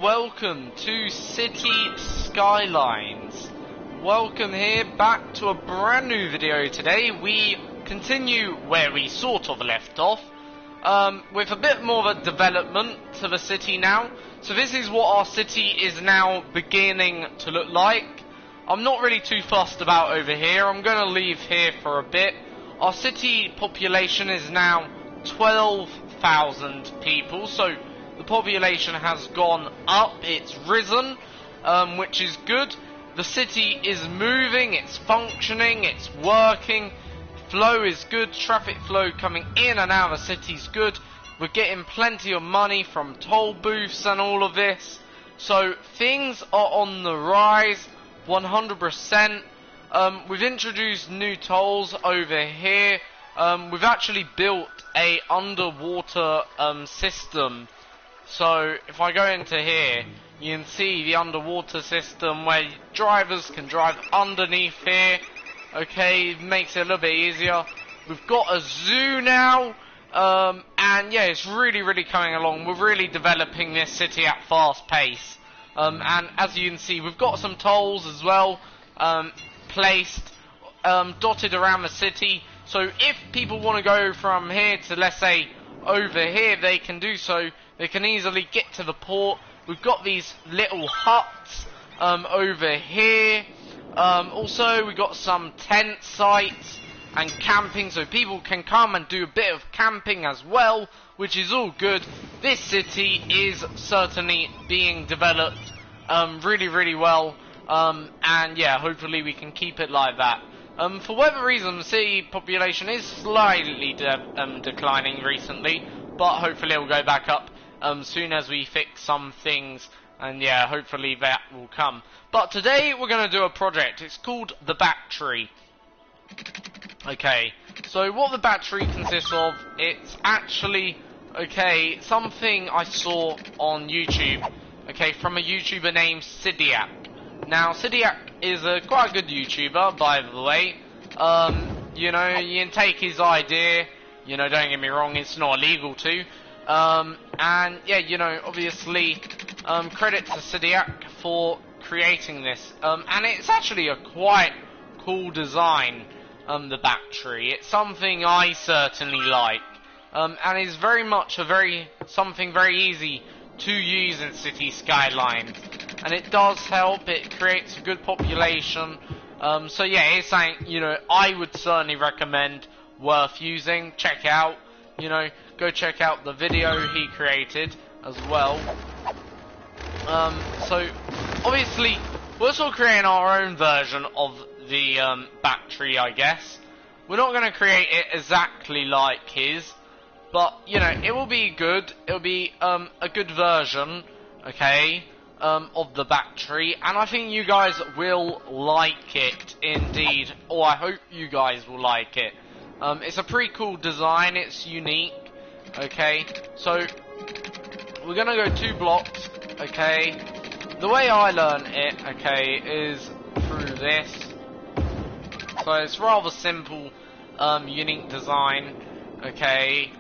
Welcome to City Skylines. Welcome here back to a brand new video today. We continue where we sort of left off, with a bit more of a development to the city now. So this is what our city is now beginning to look like. I'm not really too fussed about over here. I'm going to leave here for a bit. Our city population is now 12,000 people, so the population has gone up, it's risen, which is good. The city is moving, it's functioning, it's working, flow is good, traffic flow coming in and out of the city is good. We're getting plenty of money from toll booths and all of this. So things are on the rise, 100%. We've introduced new tolls over here. We've actually built a underwater system. So if I go into here, you can see the underwater system where drivers can drive underneath here. Okay, makes it a little bit easier. We've got a zoo now, and yeah, it's really coming along. We're really developing this city at fast pace. And as you can see, we've got some tolls as well, placed, dotted around the city. So if people want to go from here to, let's say, over here, they can do so. They can easily get to the port. We've got these little huts over here. Also, we've got some tent sites and camping, so people can come and do a bit of camping as well, which is all good. This city is certainly being developed really well, and yeah, hopefully we can keep it like that. For whatever reason, the city population is slightly declining recently, but hopefully it will go back up soon as we fix some things, and yeah, hopefully that will come. But today we're going to do a project. It's called the battery. Okay, so what the battery consists of, it's actually, okay, something I saw on YouTube, okay, from a YouTuber named Sidiak. Now, Sidiak is quite a good YouTuber, by the way. You know, you can take his idea, you know, don't get me wrong, it's not illegal to. And yeah, you know, obviously, credit to Sidiak for creating this. And it's actually a quite cool design, the battery. It's something I certainly like. And is very much something very easy to use in City Skylines. And it does help, it creates a good population. So yeah, it's something, you know, I would certainly recommend, worth using. Check out, you know, go check out the video he created as well. So obviously we're also creating our own version of the battery, I guess. We're not going to create it exactly like his, but you know, it will be good. It will be a good version, okay, of the battery, and I think you guys will like it indeed, or I hope you guys will like it. It's a pretty cool design, it's unique, okay, so we're gonna go 2 blocks, okay. The way I learn it, okay, is through this. So it's rather simple, unique design, okay.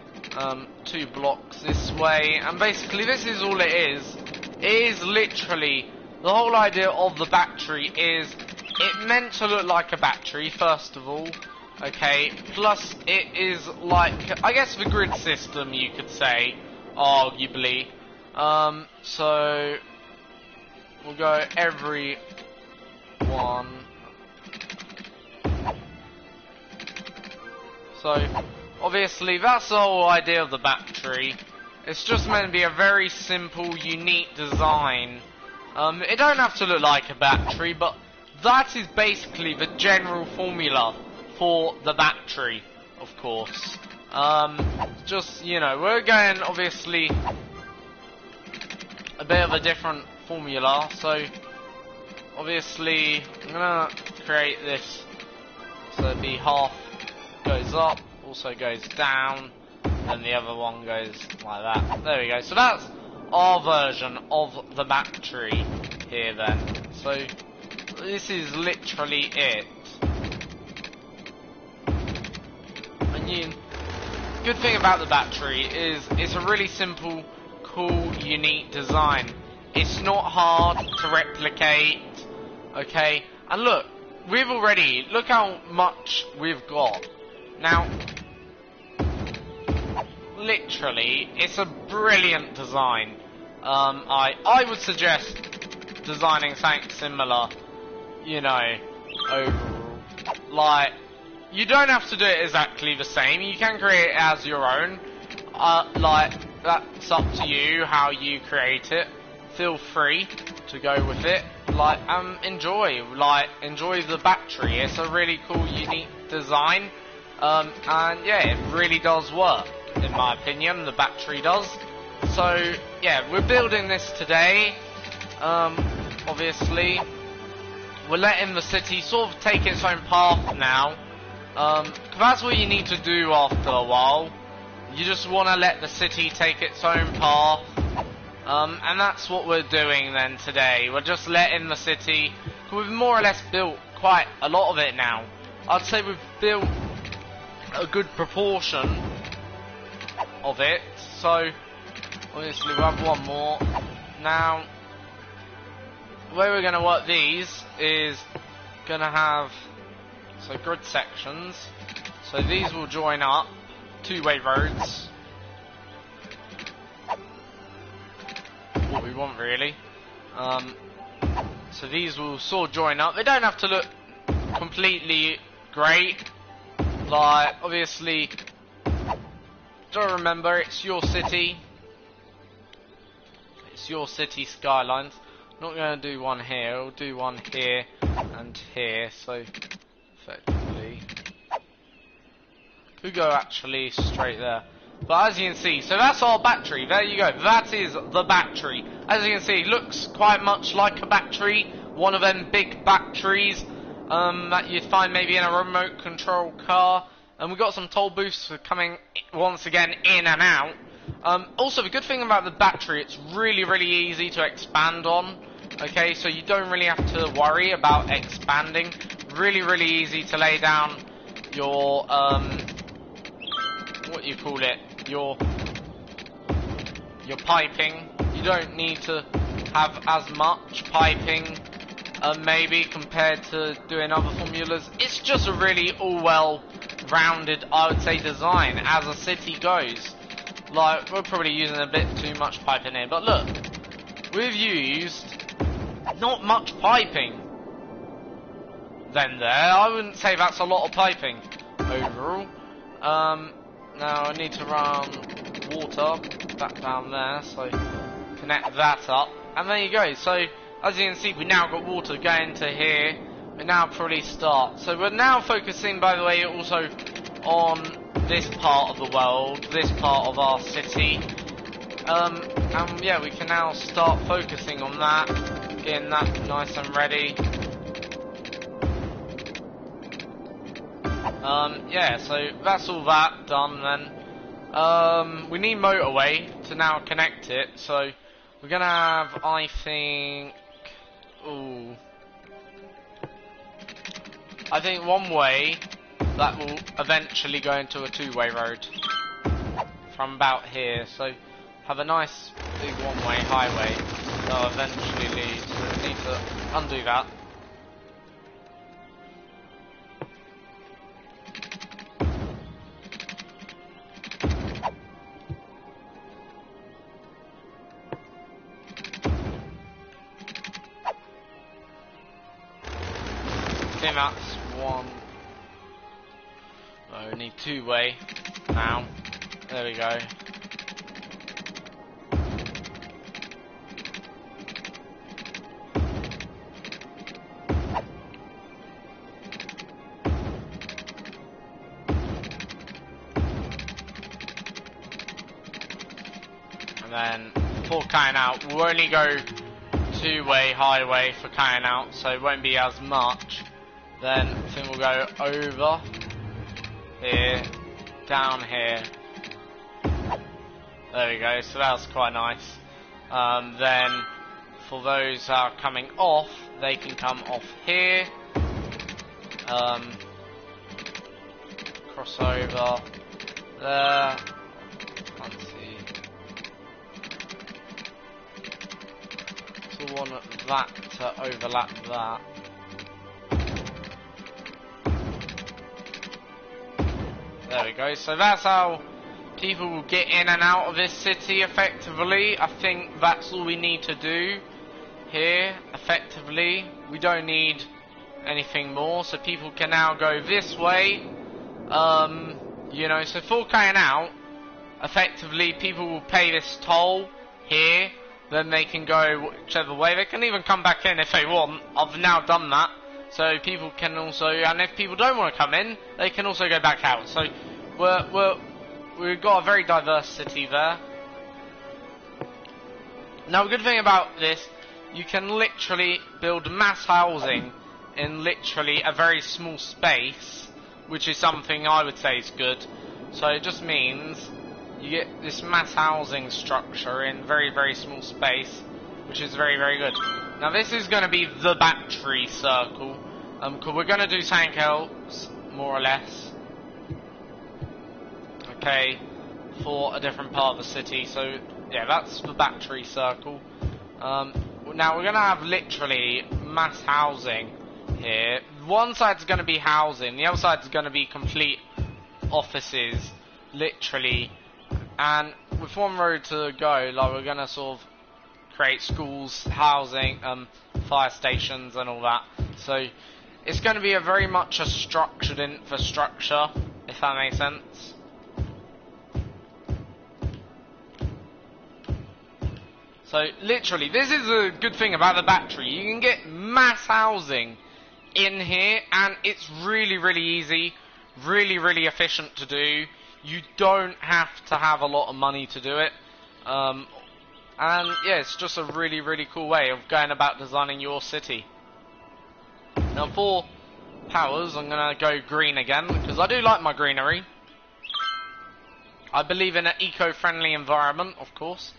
2 blocks this way, and basically this is all it is. It is literally, the whole idea of the battery is, it meant to look like a battery, first of all, okay, plus it is like, I guess, the grid system, you could say, arguably. So we'll go every one. So obviously that's the whole idea of the battery. It's just meant to be a very simple, unique design. It don't have to look like a battery, but that is basically the general formula for the battery, of course. Just, you know, we're going, obviously, a bit of a different formula. So, obviously, I'm gonna create this so it'd be half goes up, also goes down, and the other one goes like that. There we go. So that's our version of the battery here then. So this is literally it. And good thing about the battery is it's a really simple, cool, unique design. It's not hard to replicate, okay? And look, look how much we've got. Now, literally, it's a brilliant design. I would suggest designing something similar, you know, overall. Like, you don't have to do it exactly the same. You can create it as your own. Like, that's up to you how you create it. Feel free to go with it. Like, enjoy the battery. It's a really cool, unique design. And yeah, it really does work, in my opinion. The battery does. So yeah, we're building this today. Obviously, we're letting the city sort of take its own path now. 'Cause that's what you need to do after a while. You just want to let the city take its own path. And that's what we're doing then today. We're just letting the city, we've more or less built quite a lot of it now. I'd say we've built a good proportion of it. So obviously we'll have one more. Now, the way we're going to work these is going to have, so grid sections. So these will join up, two-way roads. What we want really. So these will sort of join up. They don't have to look completely great. Like, obviously, don't remember, it's your city. It's your city skylines. Not going to do one here. I'll do one here and here. So effectively, could go actually straight there. But as you can see, so that's our battery. There you go. That is the battery. As you can see, it looks quite much like a battery. One of them big batteries that you'd find maybe in a remote control car. And we've got some toll booths coming once again in and out. Also, the good thing about the battery, it's really, really easy to expand on. Okay, so you don't really have to worry about expanding. Really, really easy to lay down your what you call it, your piping. You don't need to have as much piping maybe compared to doing other formulas. It's just a really all well rounded, I would say, design as a city goes. Like, we're probably using a bit too much piping here, but look, we've used not much piping then there. I wouldn't say that's a lot of piping overall. Now I need to run water back down there, so connect that up, and there you go. So as you can see, we now got water going to here. We now probably start. So we're now focusing, by the way, also on this part of the world, this part of our city. And yeah, we can now start focusing on that, getting that nice and ready. Yeah, so that's all that done then. We need motorway to now connect it, so we're gonna have, I think, I think one way that will eventually go into a two-way road from about here. So have a nice big one-way highway that will eventually lead. So we need to undo that. I think that's one. Oh, we need two-way now. There we go. And then for cutting out, we'll only go two-way highway for cutting out, so it won't be as much. Then I think we'll go over here, down here. There we go, so that's quite nice. Then for those that are coming off, they can come off here. Cross over there. Can't see. want that to overlap that. There we go. So that's how people will get in and out of this city effectively. I think that's all we need to do here effectively. We don't need anything more, so people can now go this way. You know, so 4K and out, effectively people will pay this toll here, then they can go whichever way. They can even come back in if they want. I've now done that, so people can also, and if people don't want to come in, they can also go back out. So we've got a very diverse city there. Now, a good thing about this, you can literally build mass housing in literally a very small space, which is something I would say is good. So it just means you get this mass housing structure in very, very small space, which is very, very good. Now this is going to be the battery circle, because we're going to do something else, more or less, okay, for a different part of the city. So yeah, that's the battery circle. Now we're going to have literally mass housing here. One side's going to be housing, the other side's going to be complete offices, literally. And with one road to go, like, we're going to sort of create schools, housing, fire stations and all that. So it's going to be a very much a structured infrastructure, if that makes sense. So literally, this is a good thing about the battery. You can get mass housing in here, and it's really, really easy, really, really efficient to do. You don't have to have a lot of money to do it. And yeah, it's just a really, really cool way of going about designing your city. Now for powers, I'm going to go green again, because I do like my greenery. I believe in an eco-friendly environment, of course.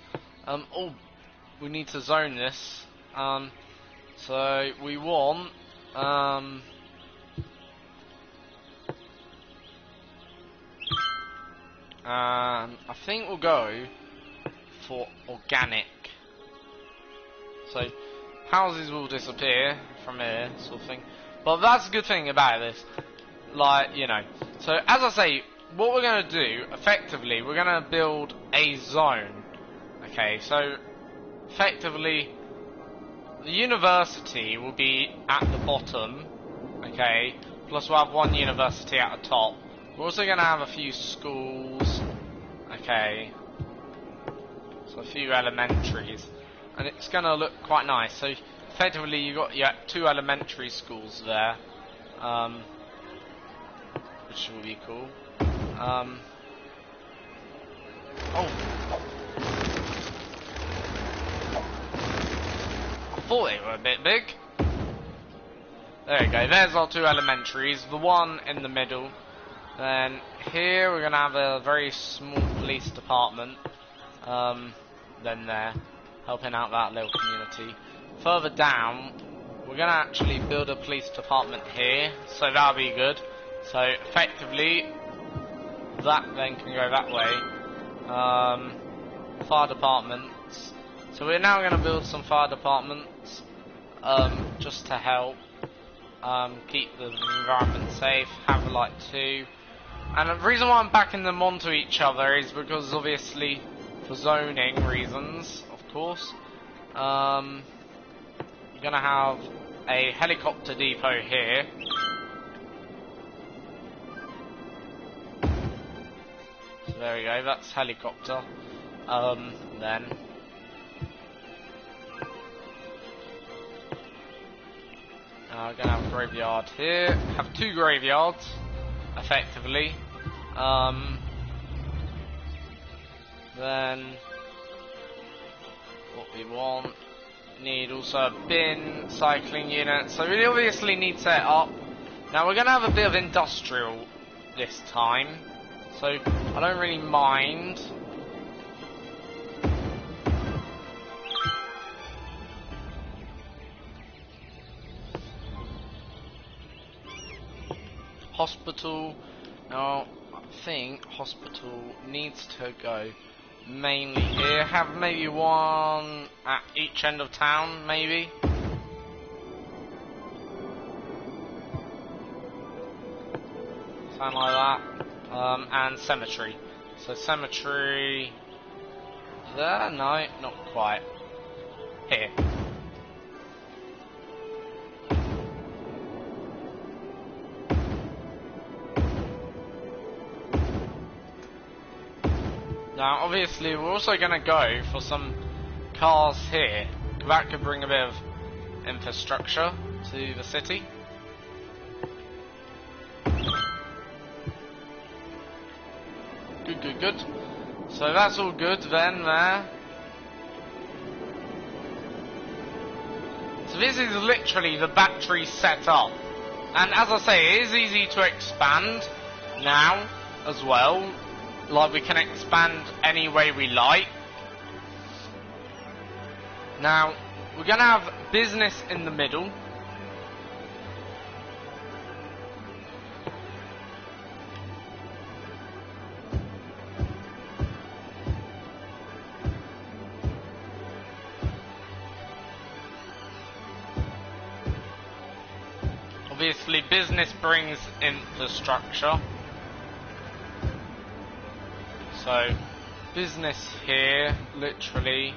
Oh, we need to zone this. So we want I think we'll go for organic. So houses will disappear from here, sort of thing. But that's a good thing about this. Like, you know. So as I say, what we're going to do, effectively, we're going to build a zone. Okay, so effectively, the university will be at the bottom. Okay, plus we'll have one university at the top. We're also going to have a few schools. Okay, so a few elementaries, and it's going to look quite nice. So effectively, you got two elementary schools there, which will be cool. Oh, I thought they were a bit big. There you go. There's our two elementaries. The one in the middle. Then here we're going to have a very small police department. Then there, helping out that little community. Further down, we're going to actually build a police department here, so that'll be good. So effectively, that then can go that way. Fire departments. So we're now going to build some fire departments, just to help keep the environment safe. Have like two. And the reason why I'm backing them onto each other is because, obviously, for zoning reasons, of course. You're going to have a helicopter depot here. So there we go, that's helicopter. Then we're going to have a graveyard here. Have two graveyards, effectively. Then what we want, need also a bin, cycling unit. So we obviously need set up. Now we're going to have a bit of industrial this time, so I don't really mind. Hospital. Now I think hospital needs to go mainly here. Have maybe one at each end of town, maybe. Something like that. And cemetery. So cemetery there? No, not quite. Here. Now, obviously, we're also going to go for some cars here. That could bring a bit of infrastructure to the city. Good, good, good. So that's all good then there. So this is literally the battery set up. And as I say, it is easy to expand now as well. Like, we can expand any way we like. Now, we're going to have business in the middle. Obviously, business brings infrastructure. So, business here, literally,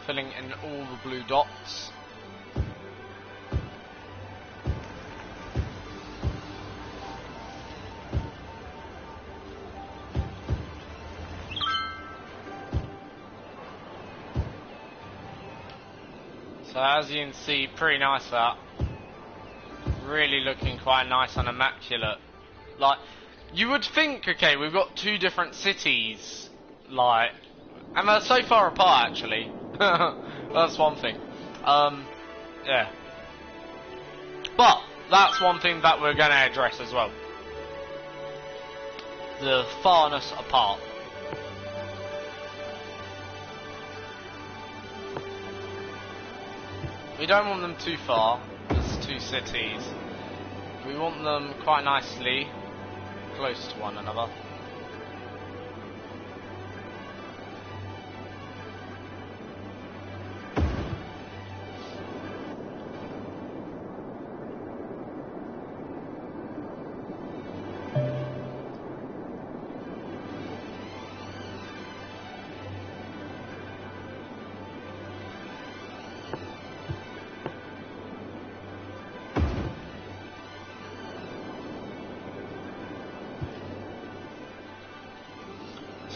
filling in all the blue dots. So as you can see, pretty nice that. Really looking quite nice and immaculate. Like, you would think, okay, we've got two different cities, like, and they're so far apart actually. That's one thing. Yeah. But that's one thing that we're going to address as well. The farness apart. We don't want them too far. There's two cities. We want them quite nicely close to one another.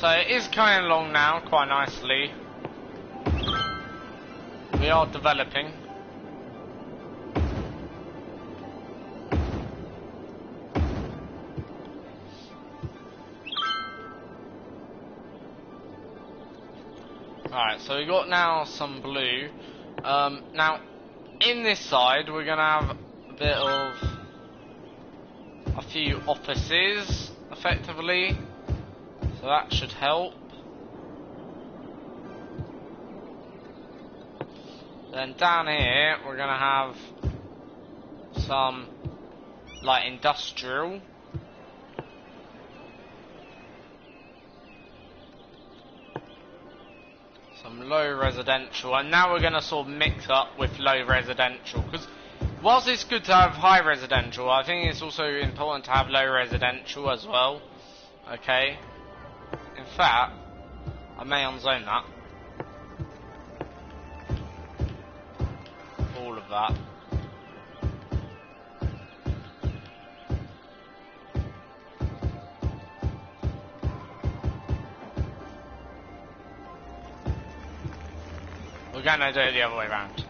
So it is coming along now quite nicely. We are developing. Alright, so we got now some blue. Now, in this side, we're going to have a bit of a few offices, effectively. So that should help. Then down here we're gonna have some like industrial. Some low residential, and now we're gonna sort of mix up with low residential, because whilst it's good to have high residential, I think it's also important to have low residential as well. Okay. In fact, I may unzone that. All of that. We're gonna do it the other way around.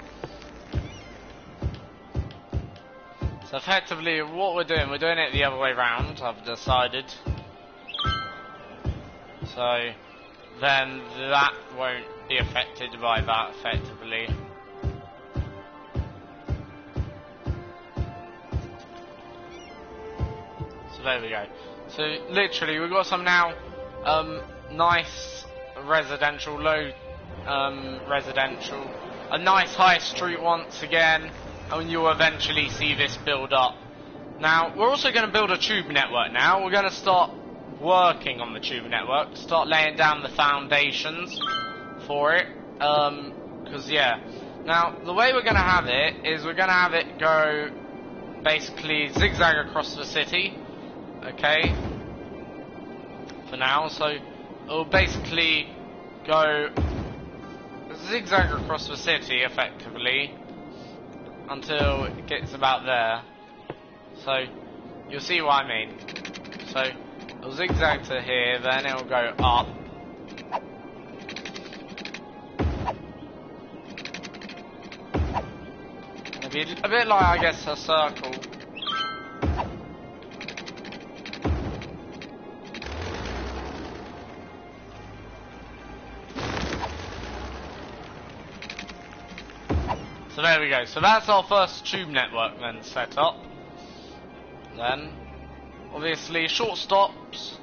So effectively, what we're doing it the other way around, I've decided. So then that won't be affected by that effectively. So there we go. So literally we've got some now nice residential, low residential, a nice high street once again, and you'll eventually see this build up. Now we're also going to build a tube network now. We're going to start working on the tube network, start laying down the foundations for it. Because yeah, now the way we're going to have it is we're going to have it go basically zigzag across the city, okay, for now. So it'll basically go zigzag across the city effectively until it gets about there. So you'll see what I mean. So it'll zigzag to here, then it'll go up. It'll be a bit like, I guess, a circle. So there we go. So that's our first tube network then set up. Then, obviously, short stops.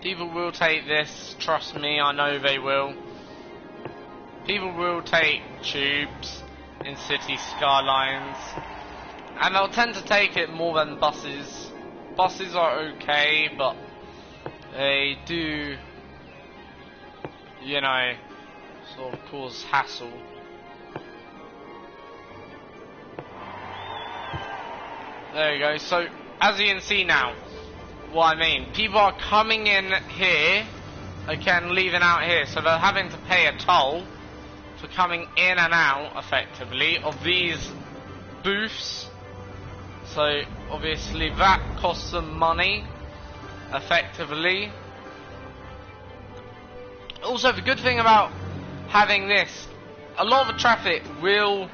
People will take this. Trust me, I know they will. People will take tubes in city skylines, and they'll tend to take it more than buses. Buses are okay, but they do, you know, sort of cause hassle. There you go. So as you can see now, what I mean, people are coming in here, okay, and leaving out here, so they're having to pay a toll for coming in and out, effectively, of these booths. So obviously that costs them money, effectively. Also, the good thing about having this, a lot of the traffic will,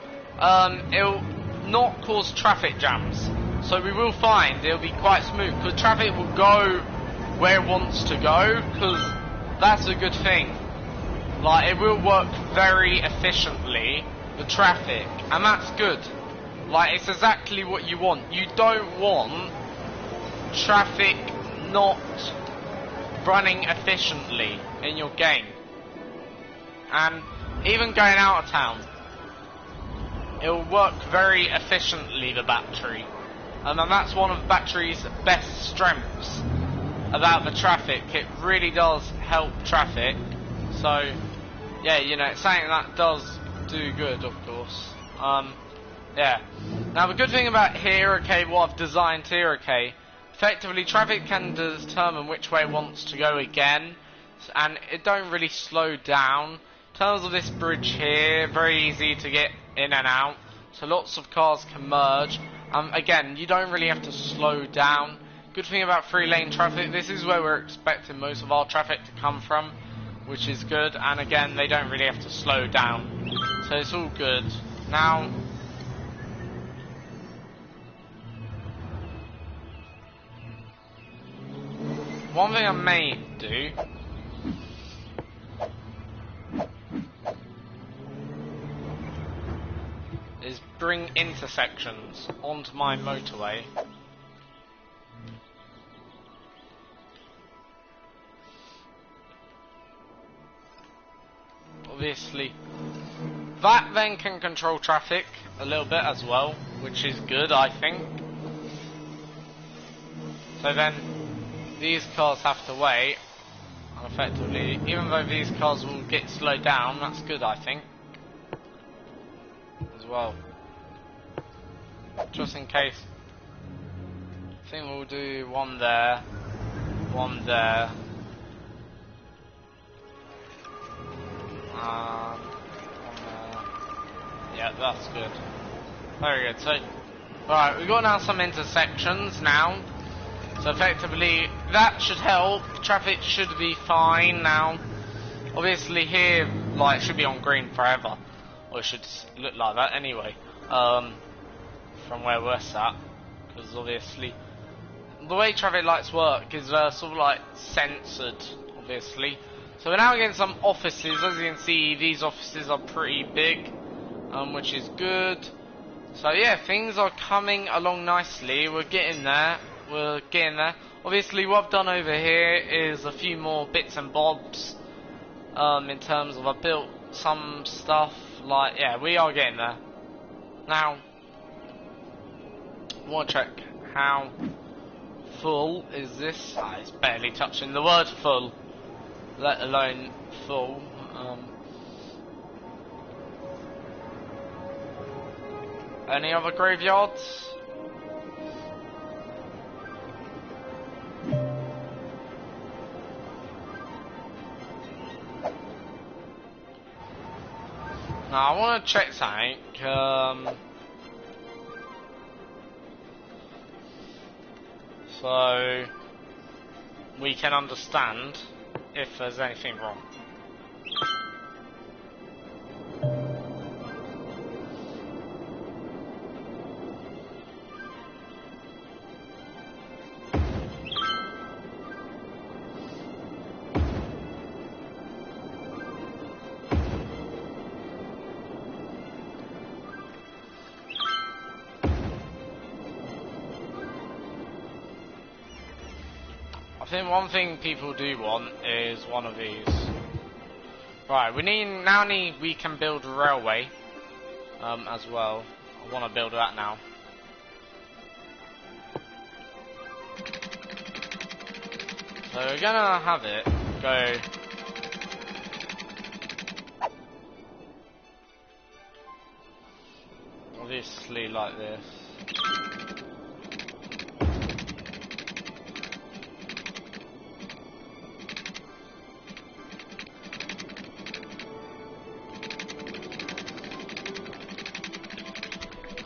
it'll not cause traffic jams. So we will find it'll be quite smooth, because traffic will go where it wants to go, because that's a good thing. Like, it will work very efficiently, the traffic, and that's good. Like, it's exactly what you want. You don't want traffic not running efficiently in your game. And even going out of town, it will work very efficiently, the battery. And that's one of the battery's best strengths about the traffic. It really does help traffic. So, yeah, you know, it's something that does do good, of course. Yeah. Now, the good thing about here, okay, what I've designed here, okay, effectively traffic can determine which way it wants to go again, and it don't really slow down. In terms of this bridge here, very easy to get in and out, so lots of cars can merge. Again, you don't really have to slow down. Good thing about 3-lane traffic, this is where we're expecting most of our traffic to come from, which is good. And again, they don't really have to slow down, so it's all good. Now, one thing I may do is bring intersections onto my motorway. Obviously, that then can control traffic a little bit as well, which is good, I think. So then, these cars have to wait, and effectively, even though these cars will get slowed down, that's good, I think. As well, just in case. I think we'll do one there, one there, one there. Yeah, that's good. Very good. So, alright, we've got now some intersections now. So effectively, that should help. Traffic should be fine now. Obviously here, like, it should be on green forever. Or it should look like that anyway, from where we're sat, because obviously the way traffic lights work is sort of like censored, obviously. So we're now getting some offices. As you can see, these offices are pretty big, which is good. So yeah, things are coming along nicely. We're getting there. We're getting there. Obviously, what I've done over here is a few more bits and bobs. In terms of I built some stuff. Like, yeah, we are getting there. Now, I want to check how full is this? Ah, it's barely touching the word full, let alone full. Any other graveyards? Now I want to check something. So we can understand if there's anything wrong. I think one thing people do want is one of these. Right, we can build a railway as well. I want to build that now. So we're gonna have it go obviously like this.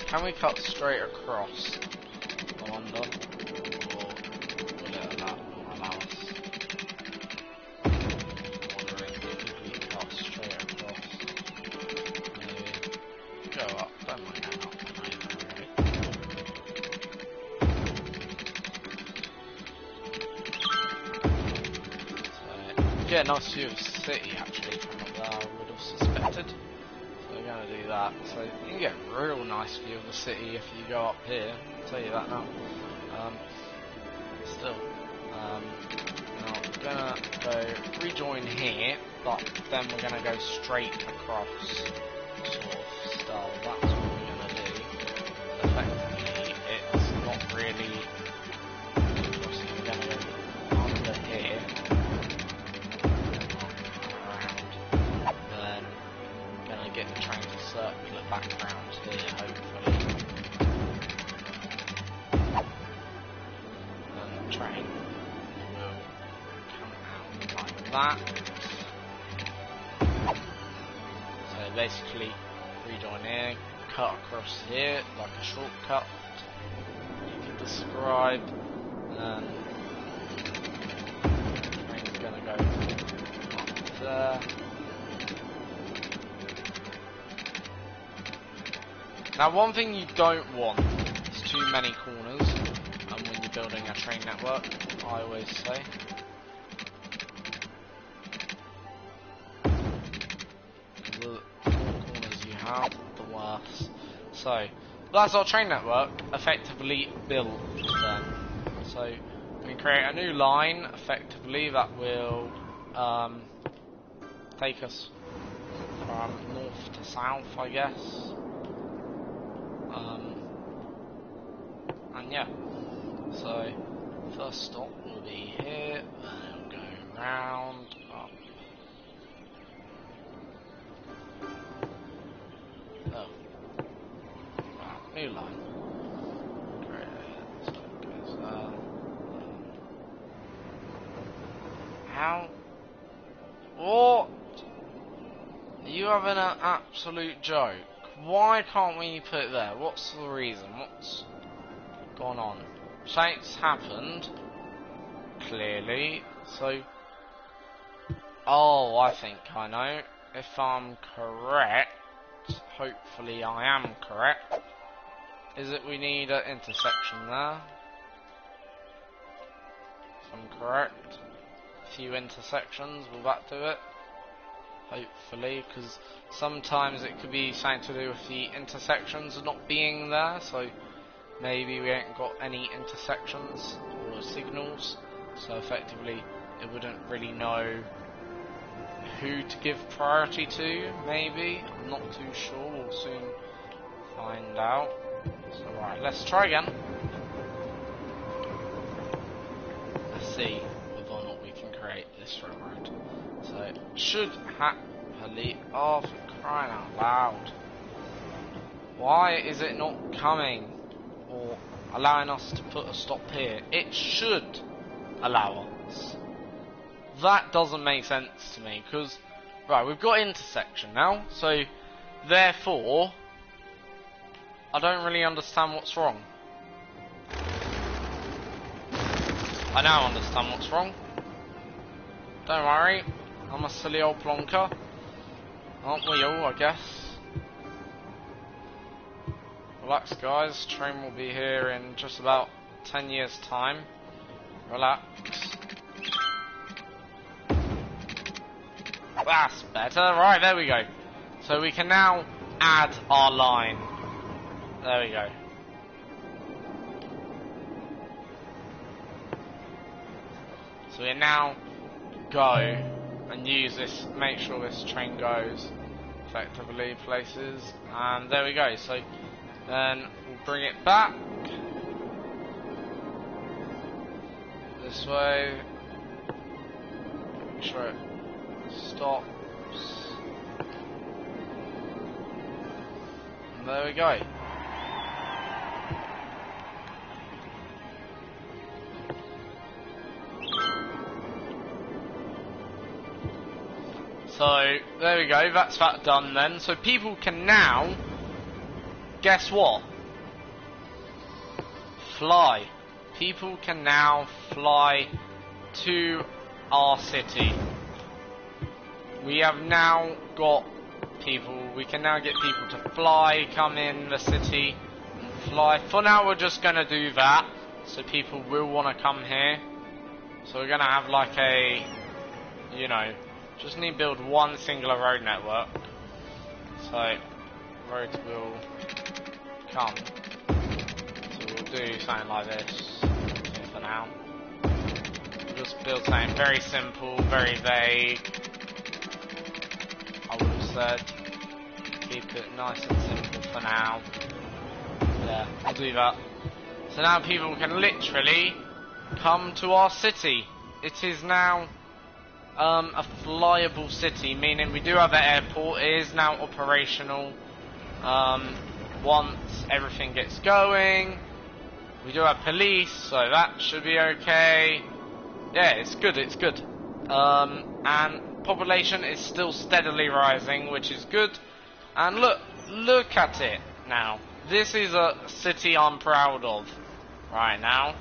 Can we cut straight across? I wonder. Or will it allow us? Wondering if we cut straight across. Maybe. Go up. Don't mind going up. So, yeah, nice view of the city actually from up there, I would have suspected. We're going to do that, so you can get a real nice view of the city if you go up here, I'll tell you that now. Still, now we're going to go rejoin here, but then we're going to go straight across, sort of style, that's what we're going to do. Effectively, it's not really, obviously we're going to go under here, get the train to circle it back round here, hopefully. And the train will come out like that. So basically, rejoin here, cut across here, like a shortcut, you can describe. The train's gonna go up there. Now, one thing you don't want is too many corners when you're building a train network, I always say. The more corners you have, the worse. So, that's our train network effectively built then. So, we can create a new line effectively that will take us from north to south, I guess. And yeah, so first stop will be here, and go round, up. Oh, wow, new line. Great, so it goes there. How? What? Are you having an absolute joke? Why can't we put it there? What's the reason? What's gone on? Something's happened, clearly, so... Oh, I think I know. If I'm correct, hopefully I am correct, is that we need an intersection there. If I'm correct. A few intersections, will that do it? Hopefully, because sometimes it could be something to do with the intersections not being there, so maybe we ain't got any intersections or signals, so effectively it wouldn't really know who to give priority to, maybe. I'm not too sure, we'll soon find out. So right, let's try again. see whether or not we can create this railroad. So it should happily. Oh, for crying out loud! Why is it not coming or allowing us to put a stop here? It should allow us. That doesn't make sense to me, because right, we've got intersection now, so therefore I don't really understand what's wrong. I now understand what's wrong. Don't worry, I'm a silly old plonker. Aren't we all, I guess? Relax guys, train will be here in just about 10 years time. Relax. That's better. Right, there we go. So we can now add our line. There we go. So we now go and use this, make sure this train goes effectively places, and there we go. So then we'll bring it back this way, make sure it stops, and there we go. So there we go, that's that done then. So people can now, guess what? Fly. People can now fly to our city. We have now got people, we can now get people to fly, come in the city and fly. For now we're just going to do that, so people will want to come here. So we're going to have like a, you know, just need to build one singular road network. So roads will come. So we'll do something like this for now. We'll just build something very simple, very vague. I would have said keep it nice and simple for now. Yeah, I'll do that. So now people can literally come to our city. It is now a flyable city, meaning we do have an airport. It is now operational. Once everything gets going, we do have police, so that should be okay. Yeah, it's good, it's good. And population is still steadily rising, which is good. And look at it now. This is a city I'm proud of right now.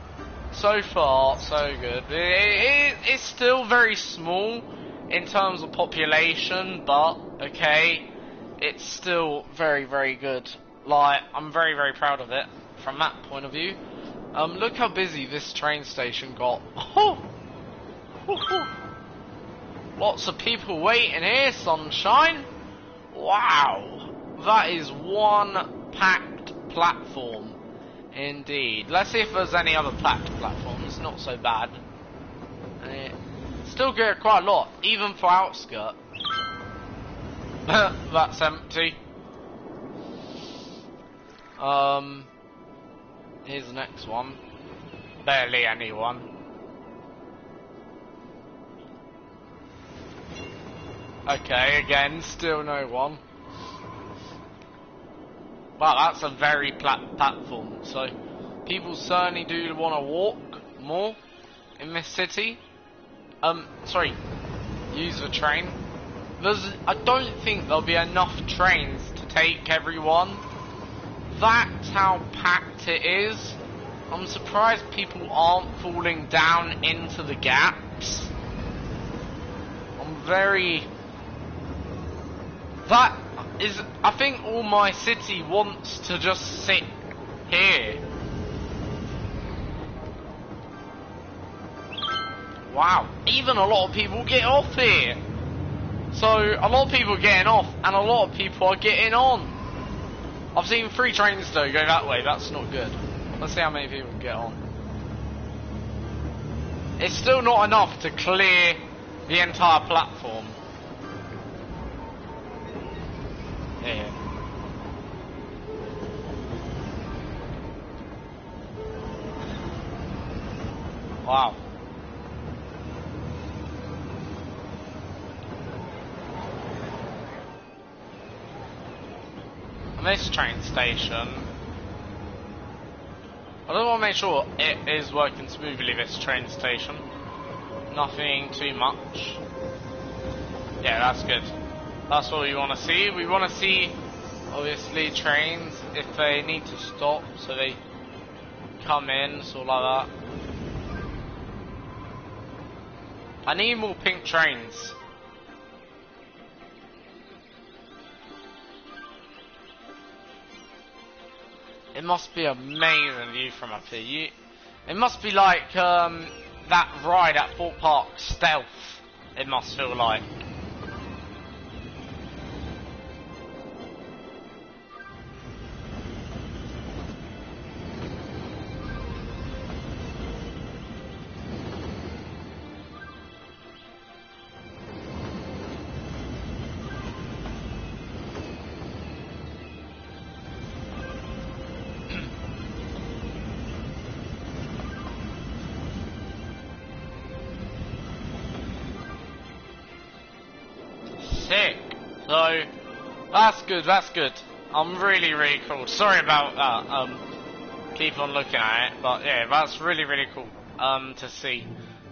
So far, so good. It's still very small in terms of population, but okay, it's still very, very good. Like, I'm very, very proud of it from that point of view. Look how busy this train station got. Oh! Lots of people waiting here, sunshine. Wow, that is one packed platform. Indeed. Let's see if there's any other packed platforms. Not so bad. Still get quite a lot, even for outskirt. That's empty. Here's the next one. Barely anyone. Okay, again, still no one. Wow, that's a very platform. So, people certainly do want to walk more in this city. Sorry, use the train. I don't think there'll be enough trains to take everyone. That's how packed it is. I'm surprised people aren't falling down into the gaps. That is, I think all my city wants to just sit here. Wow, even a lot of people get off here. So, a lot of people getting off, and a lot of people are getting on. I've seen 3 trains though go that way, that's not good. Let's see how many people get on. It's still not enough to clear the entire platform. Yeah. Wow. this train station, I just want to make sure it is working smoothly, this train station. Nothing too much. Yeah, that's good. That's what we want to see. We want to see, obviously, trains, if they need to stop, so they come in, sort of like that. I need more pink trains. It must be an amazing view from up here. It must be like that ride at Fort Park, Stealth. It must feel like. Sick. So that's good. That's good. I'm really cool. Sorry about that. Keep on looking at it, but yeah, that's really cool. To see.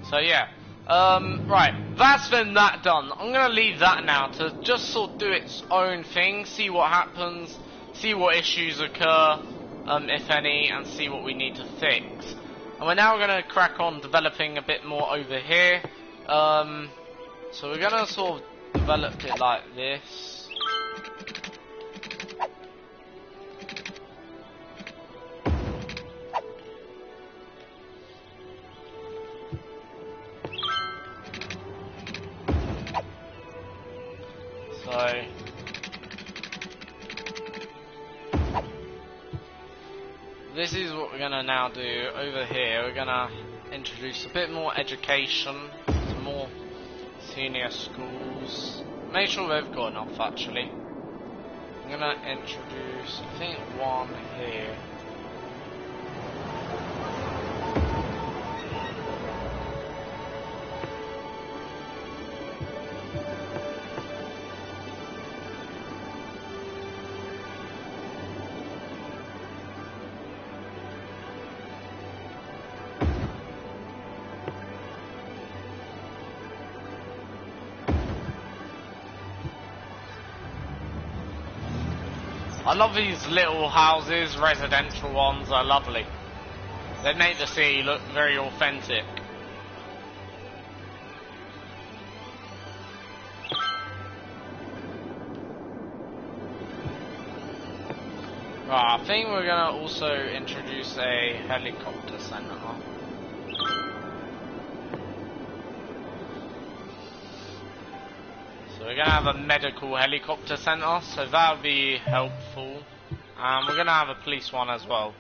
So yeah. Right. That's been that done. I'm gonna leave that now to just sort of do its own thing. See what happens. See what issues occur, if any, and see what we need to fix. And we're now gonna crack on developing a bit more over here. So we're gonna sort of develop it like this. So this is what we're gonna now do over here. We're gonna introduce a bit more education, some more senior schools. Make sure they've got enough actually. I'm gonna introduce, I think, one here. I love these little houses, residential ones, are lovely. They make the city look very authentic. Right, I think we're gonna also introduce a helicopter center. So we're going to have a medical helicopter centre, so that would be helpful. And we're going to have a police one as well.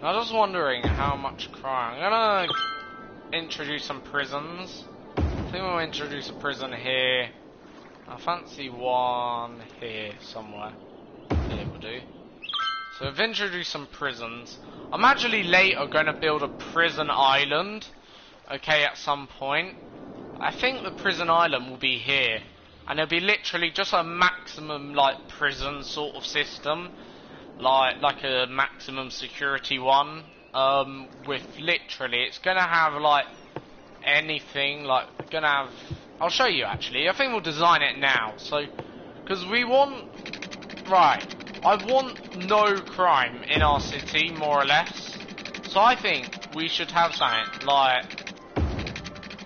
I was just wondering how much crime. I'm going to introduce some prisons. I think we'll introduce a prison here. I fancy one here somewhere. Here will do. So we've introduced some prisons. I'm actually later going to build a prison island, okay, at some point. I think the prison island will be here, and it'll be literally just a maximum, like, prison sort of system, like a maximum security one, with literally, it's going to have, like, anything, like, going to have, I'll show you actually, I think we'll design it now, so, because we want, right, I want no crime in our city, more or less. So I think we should have something like,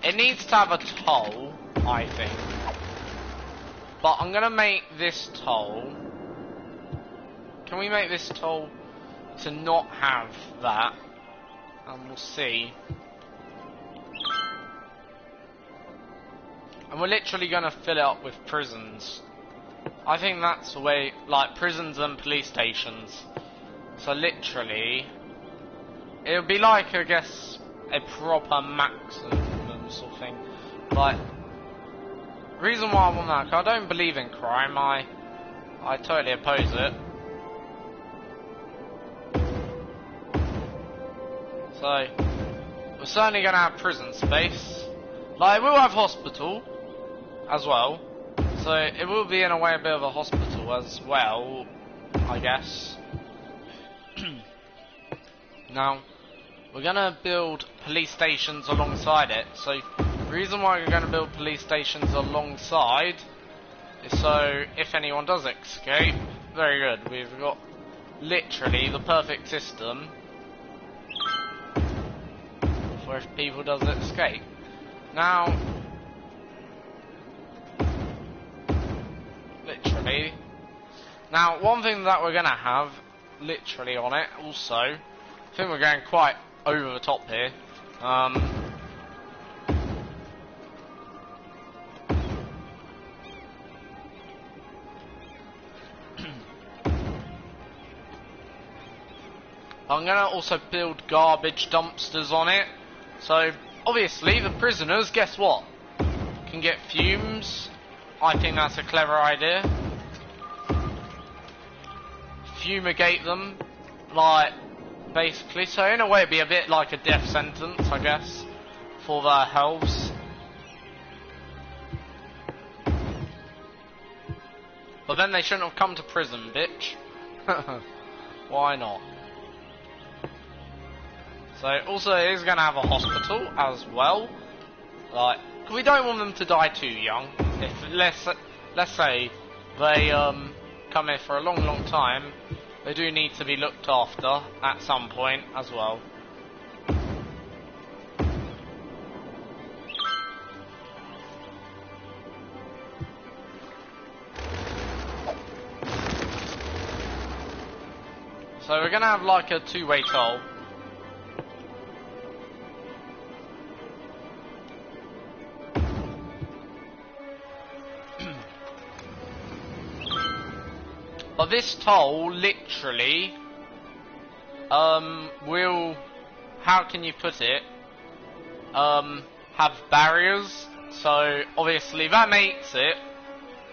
it needs to have a toll, I think. But I'm gonna make this toll. Can we make this toll to not have that? And we'll see. And we're literally gonna fill it up with prisons. I think that's the way, like, prisons and police stations. So literally, it'll be like, I guess, a proper maximum sort of thing. Like, reason why I want that, 'cause I don't believe in crime, I totally oppose it. So, we're certainly gonna have prison space. Like, we'll have hospital. as well. So it will be in a way a bit of a hospital as well, I guess. Now, we're going to build police stations alongside it. So the reason why we're going to build police stations alongside is so if anyone does escape, very good. We've got literally the perfect system for if people does escape. Now, literally. Now, one thing that we're going to have literally on it also, I think we're going quite over the top here. I'm going to also build garbage dumpsters on it. So, obviously, the prisoners, guess what? Can get fumes. I think that's a clever idea. Fumigate them, like, basically. So, in a way, it'd be a bit like a death sentence, I guess, for their healths. But then they shouldn't have come to prison, bitch. Why not? So, also, it is going to have a hospital as well. Like, we don't want them to die too young. If let's say they come here for a long, long time, they do need to be looked after at some point as well. So we're going to have like a two-way toll. But this toll, literally, will, how can you put it, have barriers, so obviously that makes it,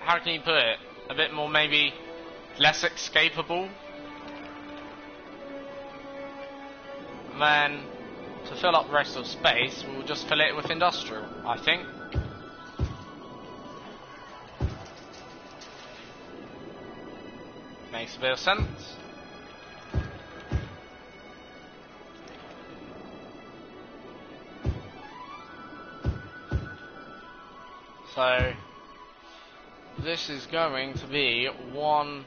how can you put it, a bit more maybe less escapable. And then, to fill up the rest of space, we'll just fill it with industrial, I think. Makes a bit of sense. So this is going to be one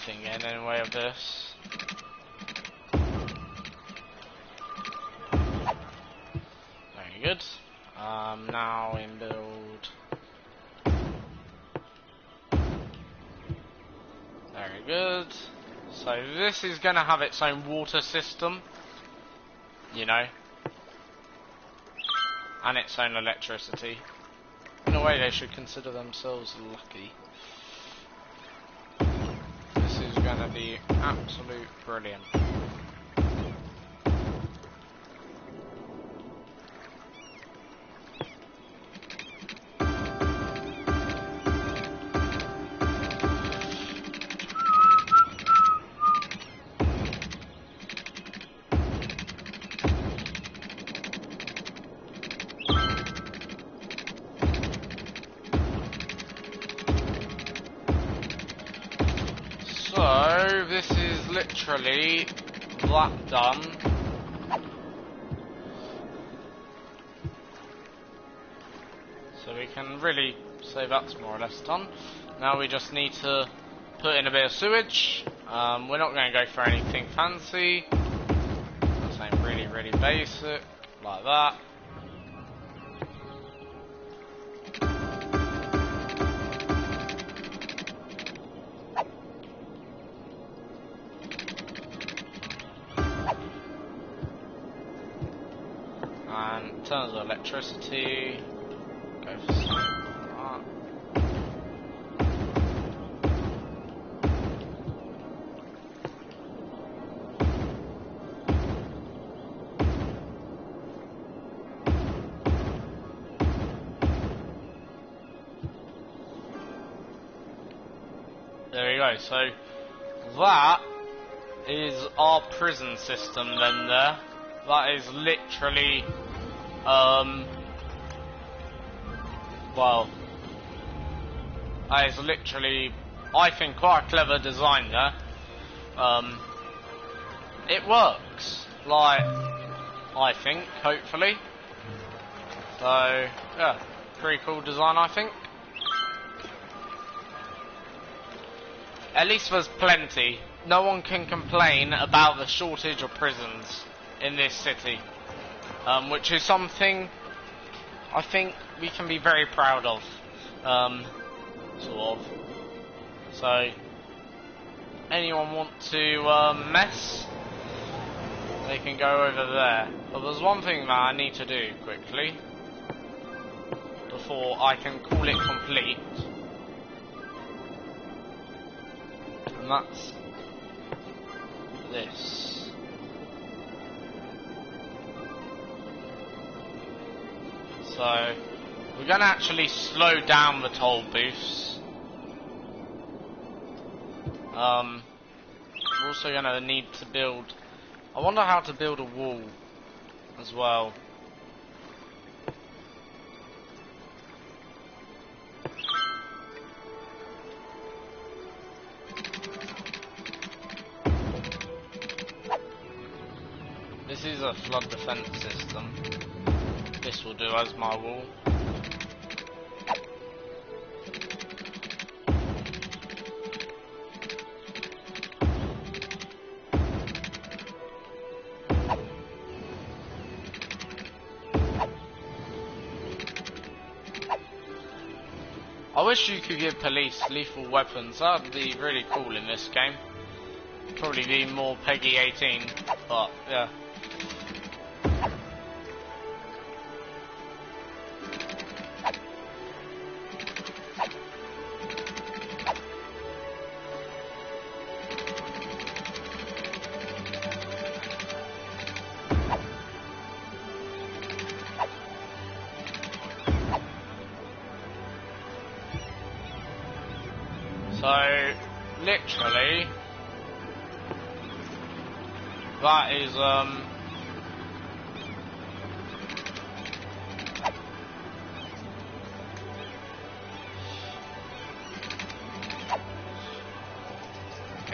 nothing in any way of this. Very good. Now in build. Very good. So this is going to have its own water system, you know, and its own electricity. In a way, they should consider themselves lucky. This is going to be absolute brilliant. So, this is literally that done. So we can really say that's more or less done. Now we just need to put in a bit of sewage. We're not going to go for anything fancy. Something really, really basic, like that. And in terms of electricity, go for something like that. There we go. So that is our prison system then there. That is literally, well, that is literally, I think, quite a clever design there. It works, like, I think, hopefully. So, yeah, pretty cool design, I think. At least there's plenty. No one can complain about the shortage of prisons in this city, which is something I think we can be very proud of, sort of. So, anyone want to mess? They can go over there. But there's one thing that I need to do quickly before I can call it complete. And that's this. So we're going to actually slow down the toll booths. We're also going to need to build, I wonder how to build a wall as well. This is a flood defense system. This will do as my wall. I wish you could give police lethal weapons. That would be really cool in this game. Probably be more Peggy 18, but yeah. So, literally, that is,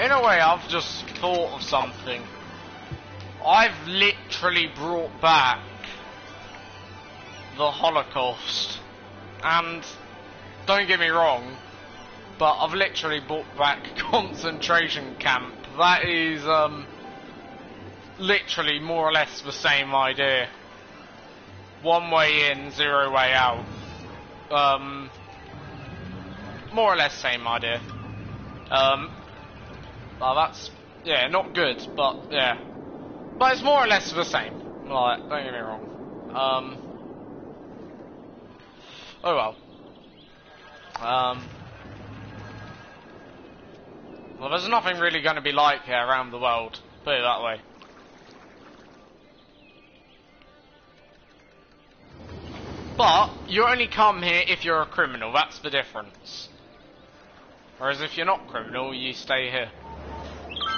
in a way, I've just thought of something. I've literally brought back the Holocaust, and don't get me wrong, but I've literally brought back concentration camp. That is literally more or less the same idea. One way in, zero way out. More or less same idea. Well, that's, yeah, not good, but yeah. But it's more or less the same. Like, don't get me wrong. Oh well. Well, there's nothing really going to be like here around the world, put it that way. But, you only come here if you're a criminal, that's the difference. Whereas if you're not criminal, you stay here.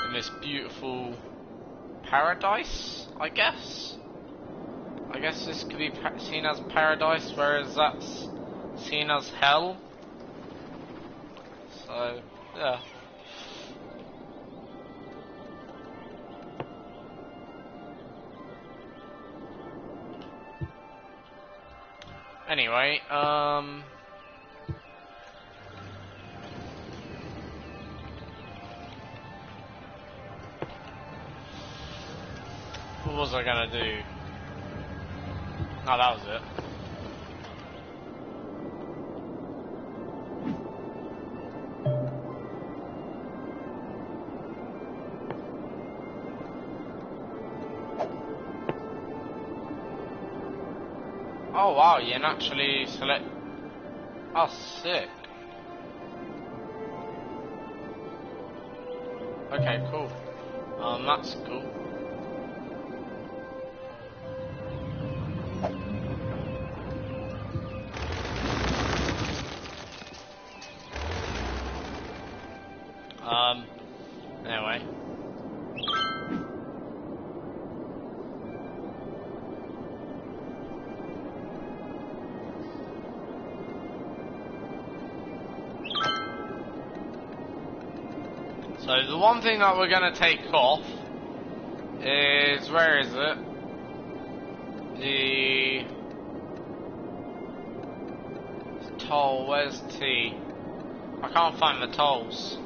In this beautiful paradise, I guess? I guess this could be seen as paradise, whereas that's seen as hell. So, yeah. Anyway, what was I gonna do? Oh, that was it. Oh wow, you can actually select. Oh, sick. Okay, cool. That's cool. So the one thing that we're going to take off is, where is it? The toll, where's T? I can't find the tolls.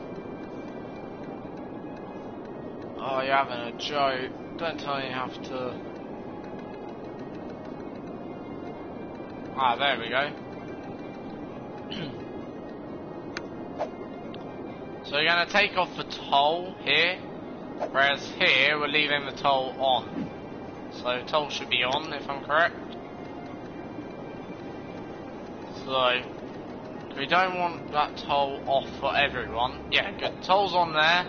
Oh, you're having a joke. Don't tell me you have to... Ah, there we go. So we're going to take off the toll here, whereas here we're leaving the toll on. So toll should be on, if I'm correct. So we don't want that toll off for everyone. Yeah, good. Toll's on there,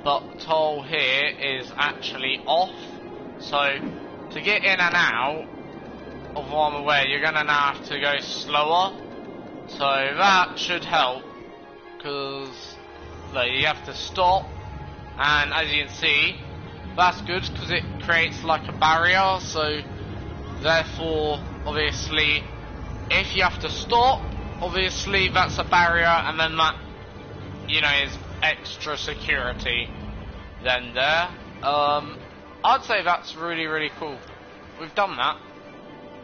but the toll here is actually off. So to get in and out of Warmer Way, you're going to now have to go slower. So that should help, because you have to stop, and as you can see, that's good because it creates like a barrier. So therefore, obviously, if you have to stop, obviously that's a barrier, and then that, you know, is extra security then there. I'd say that's really, really cool. We've done that.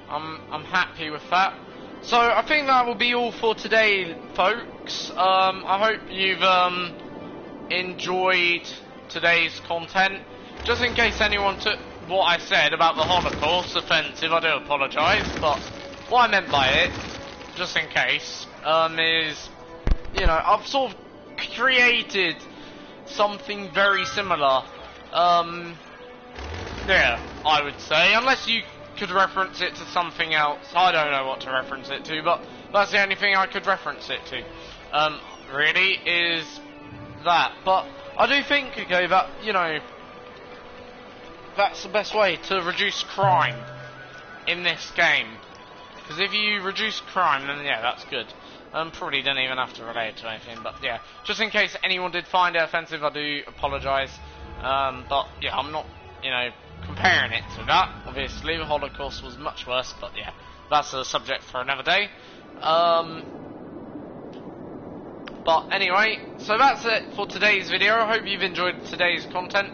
I'm happy with that. So I think that will be all for today, folks. I hope you've enjoyed today's content. Just in case anyone took what I said about the Holocaust offensive, I do apologise, but what I meant by it, just in case, is, you know, I've sort of created something very similar. Yeah, I would say, unless you could reference it to something else. I don't know what to reference it to, but that's the only thing I could reference it to. Really, is that. But I do think, okay, that, you know, that's the best way to reduce crime in this game. Because if you reduce crime, then yeah, that's good. Probably don't even have to relate it to anything, but yeah. Just in case anyone did find it offensive, I do apologise. But yeah, I'm not, you know, comparing it to that. Obviously, the Holocaust was much worse, but yeah, that's a subject for another day. But anyway, so that's it for today's video. I hope you've enjoyed today's content.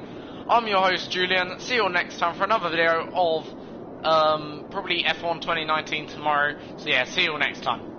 I'm your host, Julian. See you all next time for another video of probably F1 2019 tomorrow. So yeah, see you all next time.